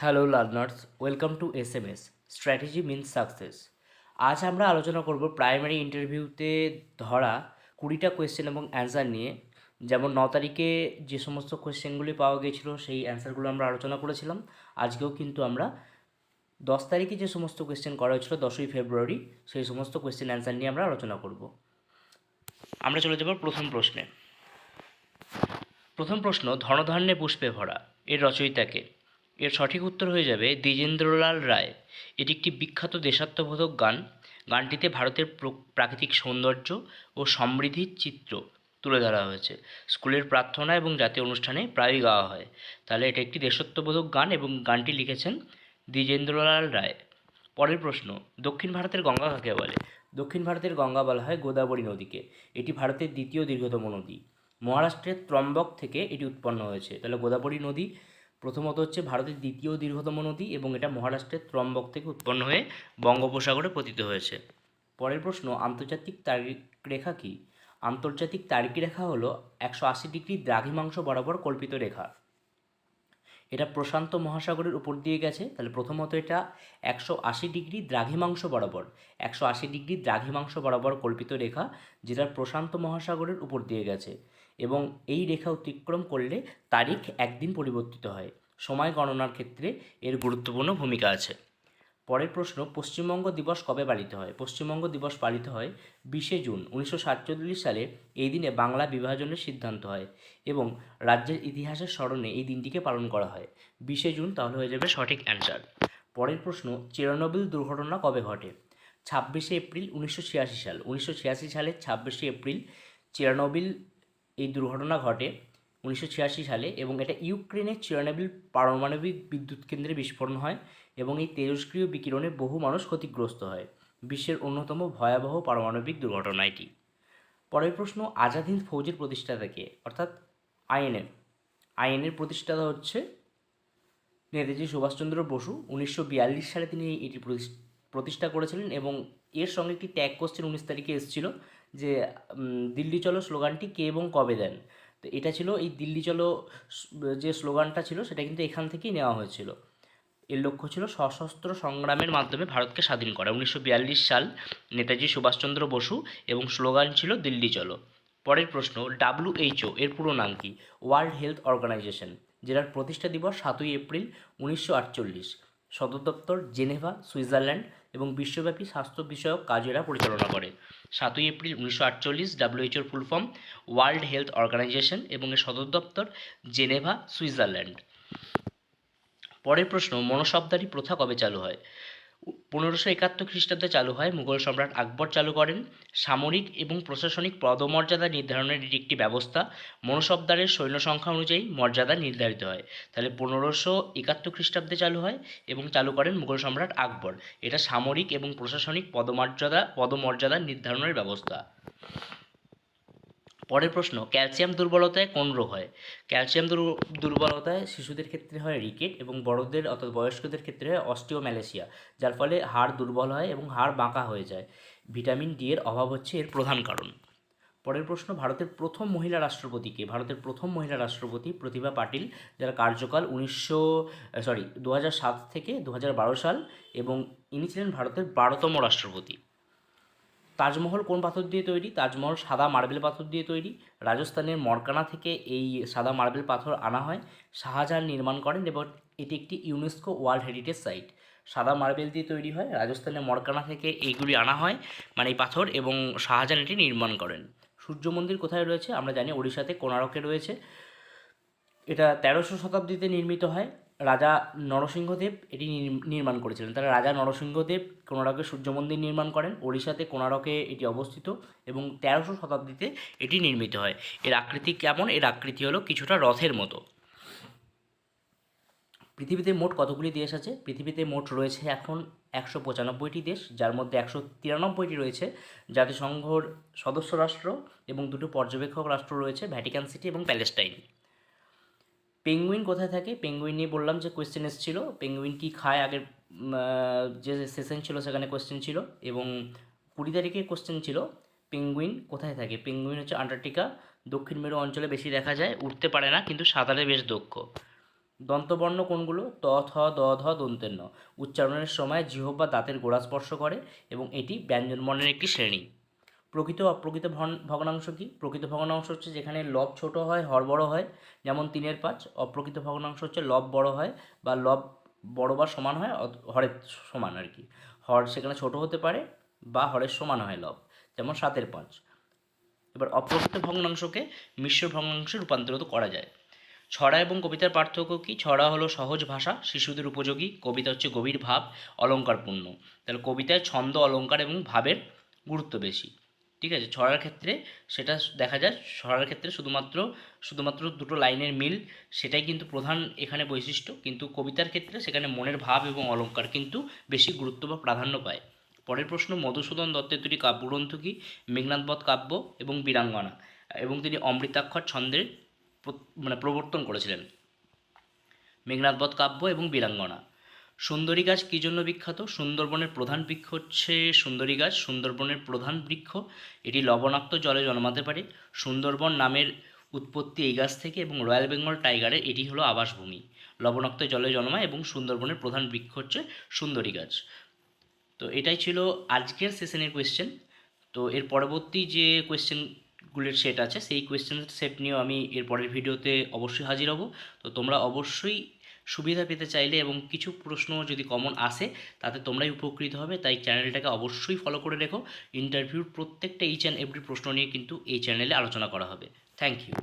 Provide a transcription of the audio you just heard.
Hello learners, welcome to SMS strategy means success. আজ আমরা আলোচনা করব প্রাইমারি ইন্টারভিউতে ধরা 20টা কোয়েশ্চেন এবং অ্যান্সার নিয়ে। যেমন 9 তারিখে যে সমস্ত কোয়েশ্চেনগুলি পাওয়া গিয়েছিলো সেই অ্যান্সারগুলো আমরা আলোচনা করেছিলাম। আজকেও কিন্তু আমরা 10 তারিখে যে সমস্ত কোয়েশ্চেন করা হয়েছিল 10ই ফেব্রুয়ারি, সেই সমস্ত কোয়েশ্চেন অ্যান্সার নিয়ে আমরা আলোচনা করব। আমরা চলে যাব প্রথম প্রশ্নে। প্রথম প্রশ্ন, ধনধান্যে পুষ্পে ভরা, এর রচয়িতাকে? এর সঠিক উত্তর হয়ে যাবে দ্বিজেন্দ্রলাল রায়। এটি একটি বিখ্যাত দেশাত্মবোধক গান। গানটিতে ভারতের প্রাকৃতিক সৌন্দর্য ও সমৃদ্ধির চিত্র তুলে ধরা হয়েছে। স্কুলের প্রার্থনা এবং জাতীয় অনুষ্ঠানে প্রায়ই গাওয়া হয়। তাহলে এটা একটি দেশাত্মবোধক গান এবং গানটি লিখেছেন দ্বিজেন্দ্রলাল রায়। পরের প্রশ্ন, দক্ষিণ ভারতের গঙ্গা কাকে বলে? দক্ষিণ ভারতের গঙ্গা বলা হয় গোদাবরী নদীকে। এটি ভারতের দ্বিতীয় দীর্ঘতম নদী। মহারাষ্ট্রের ত্রম্বক থেকে এটি উৎপন্ন হয়েছে। তাহলে গোদাবরী নদী প্রথমত হচ্ছে ভারতের দ্বিতীয় দীর্ঘতম নদী এবং এটা মহারাষ্ট্রের ত্রম্বক থেকে উৎপন্ন হয়ে বঙ্গোপসাগরে পতিত হয়েছে। পরের প্রশ্ন, আন্তর্জাতিক তারিখ রেখা কী? আন্তর্জাতিক তারিখ রেখা হলো 180 ডিগ্রি দ্রাঘিমাংশ বরাবর কল্পিত রেখা। এটা প্রশান্ত মহাসাগরের উপর দিয়ে গেছে। তাহলে প্রথমত এটা 180 ডিগ্রি দ্রাঘিমাংশ বরাবর, 180 ডিগ্রি দ্রাঘিমাংশ বরাবর কল্পিত রেখা, যেটা প্রশান্ত মহাসাগরের উপর দিয়ে গেছে। এবং এই রেখা অতিক্রম করলে তারিখ একদিন পরিবর্তিত হয়। সময় গণনার ক্ষেত্রে এর গুরুত্বপূর্ণ ভূমিকা আছে। পরের প্রশ্ন, পশ্চিমবঙ্গ দিবস কবে পালিত হয়? পশ্চিমবঙ্গ দিবস পালিত হয় 20শে জুন 1947 সালে। এই দিনে বাংলা বিভাজনের সিদ্ধান্ত হয় এবং রাজ্যের ইতিহাসের স্মরণে এই দিনটিকে পালন করা হয়। 20শে জুন তাহলে হয়ে যাবে সঠিক অ্যান্সার। পরের প্রশ্ন, চেরনোবিল দুর্ঘটনা কবে ঘটে? 26শে এপ্রিল 1986 সাল। 1986 সালের 26শে এপ্রিল চেরনোবিল এই দুর্ঘটনা ঘটে 1986 সালে, এবং এটা ইউক্রেনের চেরনোবিল পারমাণবিক বিদ্যুৎ কেন্দ্রে বিস্ফোরণ হয় এবং এই তেজস্ক্রিয় বিকিরণে বহু মানুষ ক্ষতিগ্রস্ত হয়। বিশ্বের অন্যতম ভয়াবহ পারমাণবিক দুর্ঘটনা এটি। পরের প্রশ্ন, আজাদ হিন্দ ফৌজের প্রতিষ্ঠাতা কে? অর্থাৎ আইএনএ। আইএনএর প্রতিষ্ঠাতা হচ্ছে নেতাজি সুভাষচন্দ্র বসু। 1942 সালে তিনি এটি প্রতিষ্ঠা করেছিলেন এবং এর সঙ্গে একটি ট্যাগ কোশ্চেন 19 তারিখে এসেছিল যে দিল্লি চলো স্লোগানটি কে এবং কবে দেন? তো এটা ছিল এই দিল্লি চলো যে স্লোগানটা ছিল সেটা কিন্তু এখান থেকেই নেওয়া হয়েছিল। এর লক্ষ্য ছিল সশস্ত্র সংগ্রামের মাধ্যমে ভারতকে স্বাধীন করা। 1942 সাল, নেতাজি সুভাষচন্দ্র বসু, এবং স্লোগান ছিল দিল্লি চলো। পরের প্রশ্ন, WHO এর পুরো নাম কি? ওয়ার্ল্ড হেলথ অর্গানাইজেশন, যেটার প্রতিষ্ঠা দিবস 7ই এপ্রিল 1948। সদর দপ্তর জেনেভা, সুইজারল্যান্ড, এবং বিশ্বব্যাপী স্বাস্থ্য বিষয়ক কাজ এরা পরিচালনা করে। 7ই এপ্রিল 1948, WHOর full form world health organization, এবং এর সদর দপ্তর জেনেভা, সুইজারল্যান্ড। পরের প্রশ্ন, মনসবদারি প্রথা কবে চালু হয়? 1571 খ্রিস্টাব্দে চালু হয়। মুঘল সম্রাট আকবর চালু করেন। সামরিক এবং প্রশাসনিক পদমর্যাদা নির্ধারণের এটি একটি ব্যবস্থা। মনসবদারের সৈন্য সংখ্যা অনুযায়ী মর্যাদা নির্ধারিত হয়। তাহলে 1571 খ্রিস্টাব্দে চালু হয় এবং চালু করেন মুঘল সম্রাট আকবর। এটা সামরিক এবং প্রশাসনিক পদমর্যাদা নির্ধারণের ব্যবস্থা। পরের প্রশ্ন, ক্যালসিয়াম দুর্বলতায় কোন রোগ হয়? ক্যালসিয়াম দুর্বলতায় শিশুদের ক্ষেত্রে হয় রিকেট, এবং বড়দের অর্থাৎ বয়স্কদের ক্ষেত্রে হয় অস্টিওম্যালেসিয়া, যার ফলে হাড় দুর্বল হয় এবং হাড় বাঁকা হয়ে যায়। ভিটামিন ডি এর অভাব হচ্ছে এর প্রধান কারণ। পরের প্রশ্ন, ভারতের প্রথম মহিলা রাষ্ট্রপতি কে? ভারতের প্রথম মহিলা রাষ্ট্রপতি প্রতিভা পাটিল, যার কার্যকাল 2007 থেকে 2012 সাল, এবং ইনি ছিলেন ভারতের 12তম রাষ্ট্রপতি। তাজমহল কোন পাথর দিয়ে তৈরি? তাজমহল সাদা মার্বেল পাথর দিয়ে তৈরি। রাজস্থানের মরকানা থেকে এই সাদা মার্বেল পাথর আনা হয়। শাহজাহান নির্মাণ করেন এবং এটি একটি ইউনেস্কো ওয়ার্ল্ড হেরিটেজ সাইট। সাদা মার্বেল দিয়ে তৈরি হয়, রাজস্থানের মরকানা থেকে এইগুলি আনা হয়, মানে এই পাথর, এবং শাহজাহান এটি নির্মাণ করেন। সূর্য মন্দির কোথায় রয়েছে? আমরা জানি ওড়িশাতে কোণারকে রয়েছে। এটা 1300 শতাব্দীতে নির্মিত হয়। রাজা নরসিংহদেব এটি নির্মাণ করেছিলেন। তাহলে রাজা নরসিংহদেব কোণারকে সূর্য মন্দির নির্মাণ করেন। ওড়িশাতে কোণারকে এটি অবস্থিত এবং 1300 শতাব্দীতে এটি নির্মিত হয়। এর আকৃতি কেমন? এর আকৃতি হলো কিছুটা রথের মতো। পৃথিবীতে মোট কতগুলি দেশ আছে? পৃথিবীতে মোট রয়েছে এখন 195টি দেশ, যার মধ্যে 193টি রয়েছে জাতিসংঘর সদস্য রাষ্ট্র, এবং দুটো পর্যবেক্ষক রাষ্ট্র রয়েছে, ভ্যাটিকান সিটি এবং প্যালেস্টাইন। পেঙ্গুইন কোথায় থাকে? পেঙ্গুইন নিয়ে বললাম যে কোয়েশ্চেন এসেছিল। পেঙ্গুইন কী খায় আগের যে সেশন ছিল সেখানে কোয়েশ্চেন ছিল, এবং 20 তারিখে কোয়েশ্চেন ছিল পেঙ্গুইন কোথায় থাকে। পেঙ্গুইন হচ্ছে আন্টার্কটিকা, দক্ষিণ মেরু অঞ্চলে বেশি দেখা যায়, উঠতে পারে না কিন্তু সাঁতারে বেশ দক্ষ। দন্তবর্ণ কোনগুলো? ত, থ, দ, ধ, দন্তের ন। উচ্চারণের সময় জিহ্বা বা দাঁতের গোড়া স্পর্শ করে এবং এটি ব্যঞ্জনবর্ণের একটি শ্রেণী। প্রকৃত ও অপ্রকৃত ভগ্নাংশ কী? প্রকৃত ভগ্নাংশ হচ্ছে যেখানে লব ছোট হয়, হর বড় হয়, যেমন 3/5। অপ্রকৃত ভগ্নাংশ হচ্ছে লব বড় হয় বা লব বড় বা সমান হয় হরের সমান আর কি। হর সেখানে ছোট হতে পারে বা হরের সমান হয় লব, যেমন 7/5। এবার অপ্রকৃত ভগ্নাংশকে মিশ্র ভগ্নাংশে রূপান্তরিত করা যায়। ছড়া এবং কবিতার পার্থক্য কী? ছড়া হলো সহজ ভাষা, শিশুদের উপযোগী। কবিতা হচ্ছে গভীর ভাব, অলঙ্কারপূর্ণ। তাহলে কবিতায় ছন্দ, অলঙ্কার এবং ভাবের গুরুত্ব বেশি। ঠিক আছে, ছড়ার ক্ষেত্রে সেটা দেখা যায়, ছড়ার ক্ষেত্রে শুধুমাত্র দুটো লাইনের মিল, সেটাই কিন্তু প্রধান এখানে বৈশিষ্ট্য। কিন্তু কবিতার ক্ষেত্রে সেখানে মনের ভাব এবং অলঙ্কার কিন্তু বেশি গুরুত্ব বা প্রাধান্য পায়। পরের প্রশ্ন, মধুসূদন দত্তের দুটি কাব্যগ্রন্থ কী? মেঘনাদবধ কাব্য এবং বীরাঙ্গনা, এবং তিনি অমৃতাক্ষর ছন্দের প্রবর্তন করেছিলেন। মেঘনাদবধ কাব্য এবং বীরাঙ্গনা। সুন্দরী গাছ কী জন্য বিখ্যাত? সুন্দরবনের প্রধান বৃক্ষ হচ্ছে সুন্দরী গাছ। সুন্দরবনের প্রধান বৃক্ষ, এটি লবণাক্ত জলে জন্মাতে পারে। সুন্দরবন নামের উৎপত্তি এই গাছ থেকে এবং রয়্যাল বেঙ্গল টাইগারের এটি হলো আবাসভূমি। লবণাক্ত জলে জন্মায় এবং সুন্দরবনের প্রধান বৃক্ষ হচ্ছে সুন্দরী গাছ। তো এটাই ছিল আজকের সেশনের কোয়েশ্চেন। তো এর পরবর্তী যে কোয়েশ্চেনগুলির সেট আছে, সেই কোয়েশ্চেন সেট নিয়েও আমি এর পরের ভিডিওতে অবশ্যই হাজির হব। তো তোমরা অবশ্যই সুবিধা পেতে চাইলে এবং কিছু প্রশ্ন যদি কমন আসে তাতে তোমরাই উপকৃত হবে, তাই চ্যানেলটাকে অবশ্যই ফলো করে রেখো। ইন্টারভিউর প্রত্যেকটা ইচ অ্যান্ড এভরি প্রশ্ন নিয়ে কিন্তু এই চ্যানেলে আলোচনা করা হবে। Thank you.